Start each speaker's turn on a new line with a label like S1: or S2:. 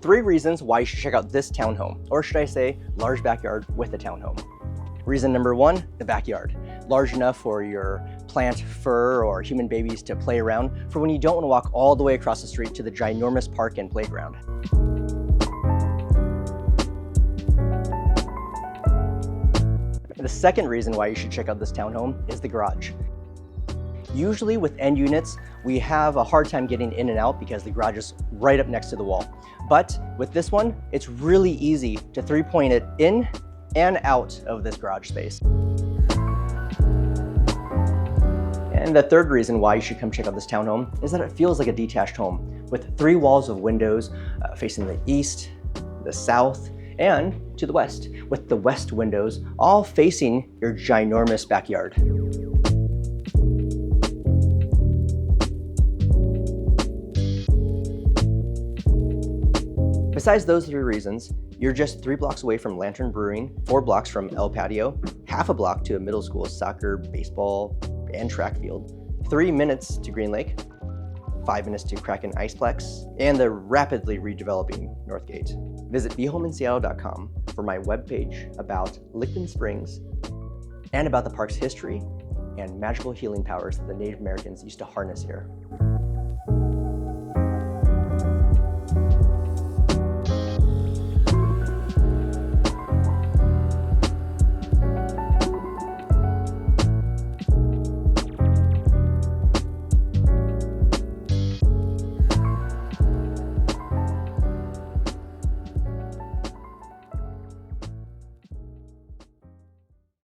S1: 3 reasons why you should check out this townhome, or should I say, large backyard with a townhome. Reason number 1, the backyard. Large enough for your plant, fur, or human babies to play around for when you don't want to walk all the way across the street to the ginormous park and playground. The second reason why you should check out this townhome is the garage. Usually with end units, we have a hard time getting in and out because the garage is right up next to the wall. But with this one, it's really easy to 3-point it in and out of this garage space. And the third reason why you should come check out this townhome is that it feels like a detached home with 3 walls of windows facing the east, the south, and to the west, with the west windows all facing your ginormous backyard. Besides those 3 reasons, you're just 3 blocks away from Lantern Brewing, 4 blocks from El Patio, half a block to a middle school soccer, baseball, and track field, 3 minutes to Green Lake, 5 minutes to Kraken Iceplex, and the rapidly redeveloping Northgate. Visit BeHomeInSeattle.com for my webpage about Licton Springs and about the park's history and magical healing powers that the Native Americans used to harness here.